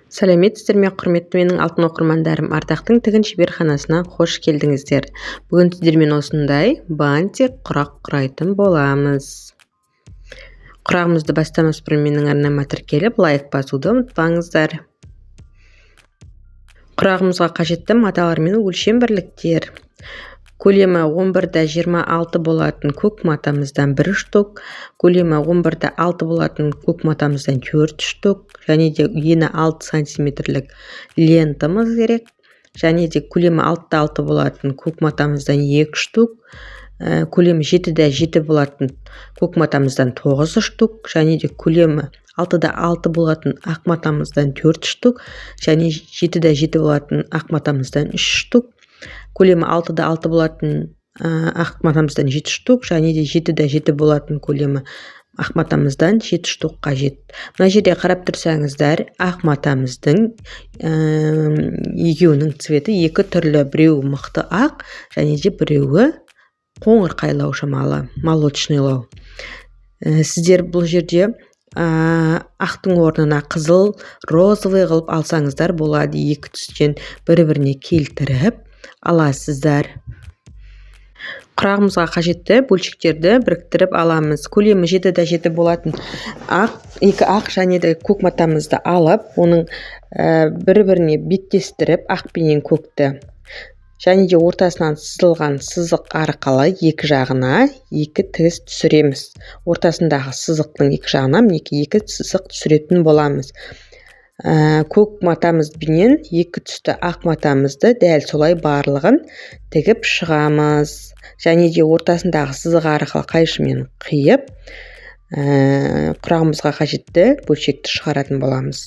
Сәлеметсіздер ме, құрметті менің алтын оқырмандарым. Ардақтың тігін шеберханасына қош келдіңіздер. Бүгін сіздермен осындай бантик құрақ құрайтын боламыз. Құрағымызды бастамас бұрын менің арнама тіркеліп, лайк басуды ұмытпаңыздар. Құрағымызға қажетті маталар мен өлшем бірліктер. Көлемі 11-26 болатын көк матамыздан 1 штук, көлемі 11-6 болатын көк матамыздан 4 штук, және де ені 6 сантиметрлік лентамыз керек, және де көлемі 6-6 болатын көк матамыздан 2 штук, көлемі 7-7 болатын көк матамыздан 9 штук, және де көлемі 6-6 болатын ақ матамыздан 4 штук, және 7-7 болатын ақ матамыздан 3 штук, көлемі 6-6 болатын ақ матамыздан 7 штук, және де 7-7 болатын көлемі ақ матамыздан 7 штук қажет. Мына жерде қарап тұрсаңыздар, ақ матамыздың егеуінің цветі екі түрлі, біреуі мықты ақ, және де біреуі қоңырқайлау шамалы, молочныйлау. Сіздер бұл жерде ақтың орнына қызыл, розовый қылып алсаңыздар болады, екі түстен бір-біріне келтіріп аласыздар. Құрағымызға қажетті бөлшектерді біріктіріп аламыз. Көлемі 7-7 болатын екі ақ және де көк матамызды алып, оның бір-біріне беттестіріп, ақ пенен көкті, және де ортасынан сызылған сызық арқылы екі жағына екі тігіс түсіреміз. Ортасындағы сызықтың екі жағына екі сызық түсіретін боламыз. Көк матамызбенен екі түсті ақ матамызды дәл солай барлығын тігіп шығамыз. Және де ортасындағы сызық арқылы қайшымен қиып, құрағымызға қажетті бөлшекті шығаратын боламыз.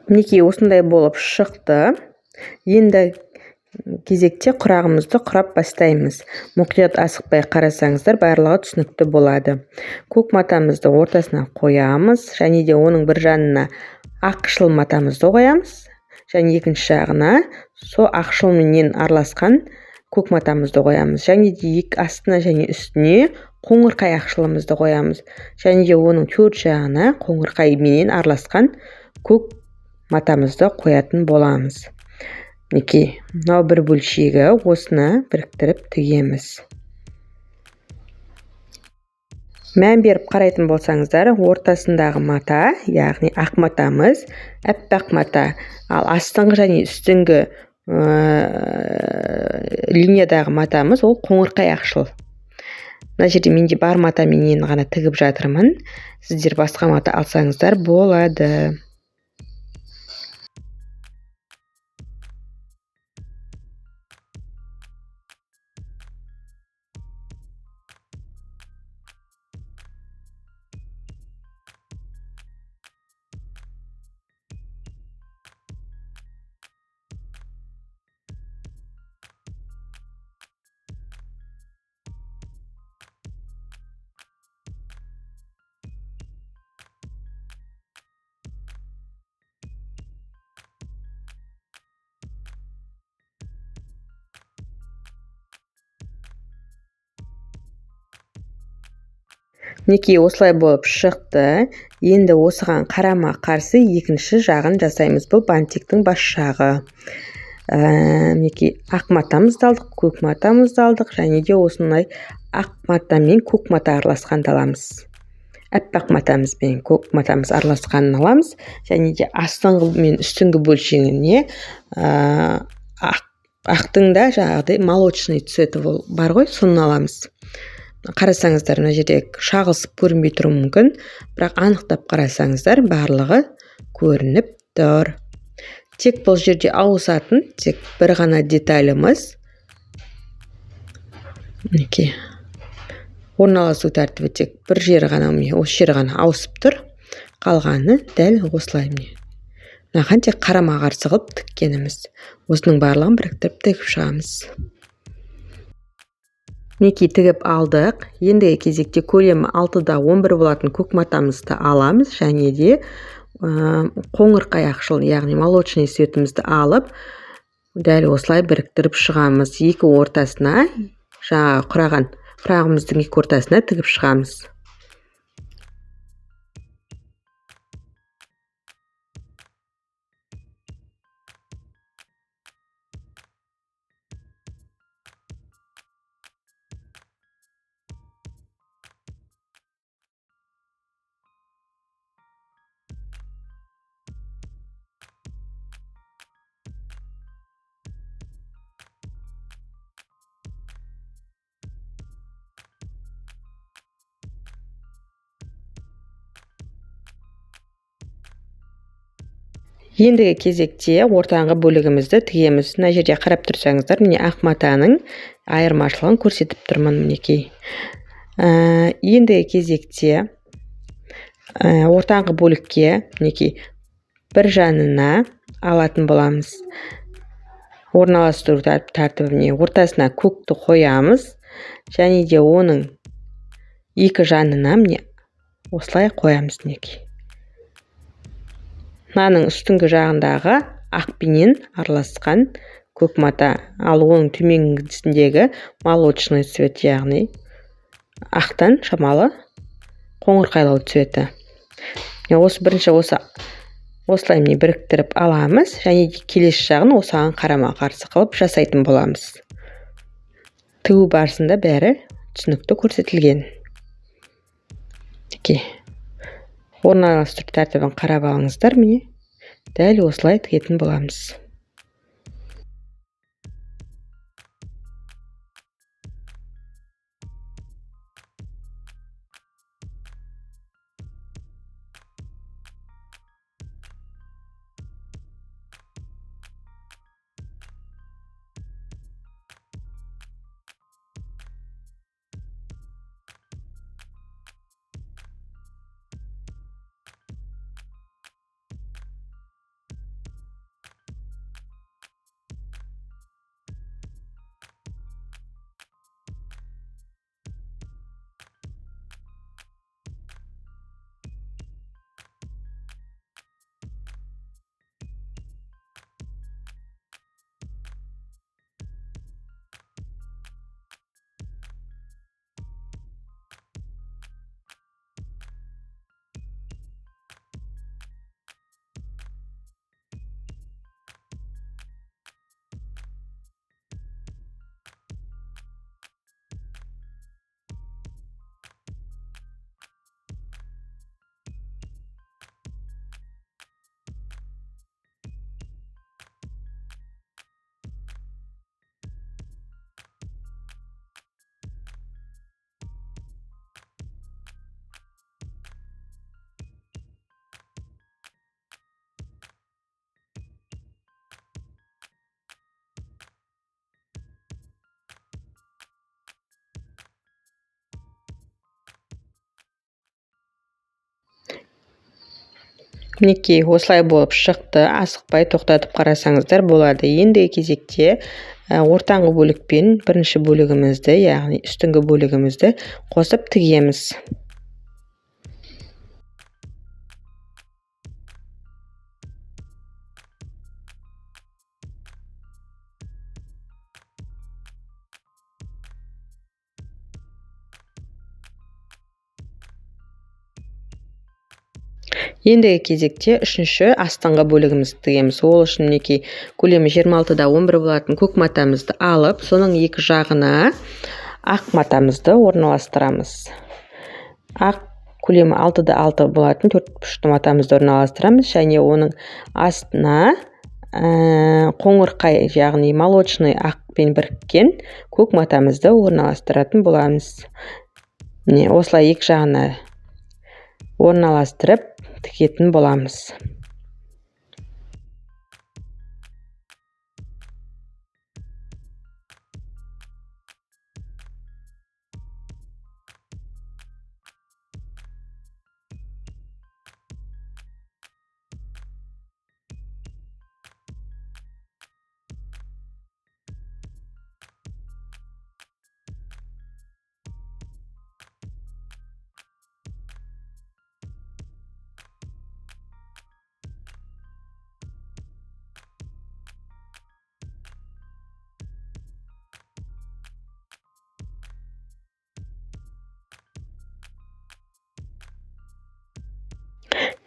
Мінекей осындай болып шықты. Енді кезекте құрағымызды құрап бастаймыз. Мұқият асықпай қарасаңыздар, барлығы түсінікті болады. Көк матамызды ортасына қоямыз, және де оның бір жанына ақшыл матамызды қоямыз, және екінші жағына сол ақшылменен араласқан көк матамызды қоямыз, және де астына және үстіне қоңырқай ақшылымызды қоямыз, және де оның төрт жағына қоңырқайменен араласқан көк матамызды қоятын боламыз. Мінекей, мынау бір бөлшегі, осыны біріктіріп тігеміз. Мән беріп қарайтын болсаңыздар, ортасындағы мата, яғни ақ матамыз, әппақ мата, ал астыңғы және үстіңгі линиядағы матамыз ол қоңырқай ақшыл. Мына жерде менде бар матаменен ғана тігіп жатырмын. Сіздер басқа мата алсаңыздар болады. Мінекей осылай болып шықты. Енді осыған қарама қарсы екінші жағын жасаймыз. Бұл бантиктің бас жағы. Мінекей ақ матамызды алдық, көк матамызды алдық, және де осындай ақ мата мен көк мата араласқанды аламыз. Әппақ матамыз бен көк матамыз араласқанын аламыз, және де астыңғы мен үстіңгі бөлшегіне ақтың да жаңағыдай молочный цветі бар ғой, соны аламыз. қарасаңыздар мына жерде шағылысып көрінбей тұруы мүмкін, бірақ анықтап қарасаңыздар барлығы көрініп тұр. Тек бұл жерде ауысатын тек бір ғана деталіміз. Мінекей. Орналасу тәртібі тек бір жері ғана, осы жері ғана ауысып тұр. Қалғаны дәл осылай міне. Мынаған тек қарама қарсы қылып тіккеніміз. Осының барлығын біріктіріп тігіп шығамыз. Мінекей тігіп алдық. Ендігі кезекте көлемі 6-да 11 болатын көк матамызды аламыз, және де қоңырқай ақшыл, яғни молочный цветімізді алып, дәл осылай біріктіріп шығамыз. Екі ортасына, құрағымыздың екі ортасына тігіп шығамыз. Ендігі кезекте ортаңғы бөлігімізді тігеміз. Мына жерде қарап тұрсаңыздар, міне ақ матаның айырмашылығын көрсетіп тұрмын, мінекей. Ендігі кезекте ортаңғы бөлікке, мінекей, бір жанына алатын боламыз. Орналастыру тәртібіне ортасына көкті қоямыз, және де оның екі жанына міне осылай қоямыз, мінекей. Мынаның үстіңгі жағындағы ақпенен араласқан көк мата, ал оның төменгісіндегі молочный цвет, яғни ақтан шамалы қоңырқайлау цветі. Осы бірінші осылай міне біріктіріп аламыз, және келесі жағын осыған қарама қарсы қылып жасайтын боламыз. Тігу барысында бәрі түсінікті көрсетілген. Орналастыру тәртібін қарап алыңыздар, міне дәл осылай тігетін боламыз. Мінекей осылай болып шықты. Асықпай тоқтатып қарасаңыздар болады. Ендігі кезекте ортаңғы бөлікпен бірінші бөлігімізді, яғни үстіңгі бөлігімізді қосып тігеміз. Ендігі кезекте үшінші астыңғы бөлігімізді тігеміз. Ол үшін мінекей көлемі 26-да 11 болатын көк матамызды алып, соның екі жағына ақ матамызды орналастырамыз. Ақ көлемі 6-да 6 болатын 4 пұшты матамызды орналастырамыз, және оның астына қоңырқай, яғни молочный ақпен біріккен көк матамызды орналастыратын боламыз. міне осылай екі жағына орналастырып тігетін боламыз.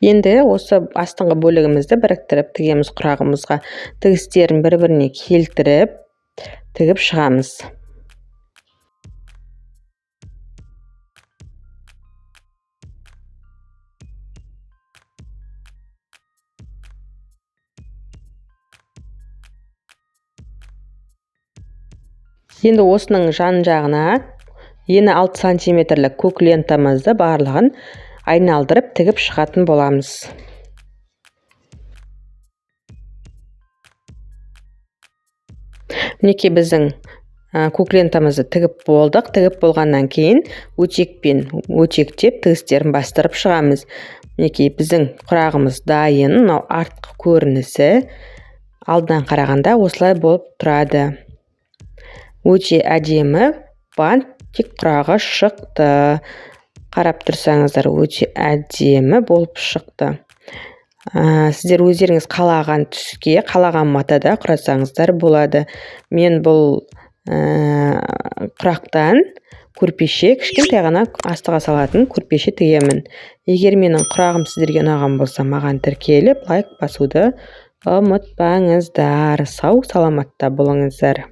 Енді осы астыңғы бөлігімізді біріктіріп тігеміз. Құрағымызға тігістерін бір-біріне келтіріп тігіп шығамыз. Енді осының жан жағына ені 6 сантиметрлік көк лентамызды барлығын айналдырып тігіп шығатын боламыз. Мінекей біздің көк лентамызды тігіп болдық. Тігіп болғаннан кейін өтекпен өтектеп тігістерін бастырып шығамыз. Мінекей біздің құрағымыз дайын. Мынау артқы көрінісі алдынан қарағанда осылай болып тұрады. Өте әдемі бантик құрағы шықты. Қарап тұрсаңыздар, өте әдемі болып шықты. Сіздер өздеріңіз қалаған түске, қалаған матада құрасаңыздар болады. Мен бұл құрақтан көрпеше, кішкентай ғана астыға салатын көрпеше тігемін. Егер менің құрағым сіздерге ұнаған болса, маған тіркеліп, лайк басуды ұмытпаңыздар. Сау саламатта болыңыздар.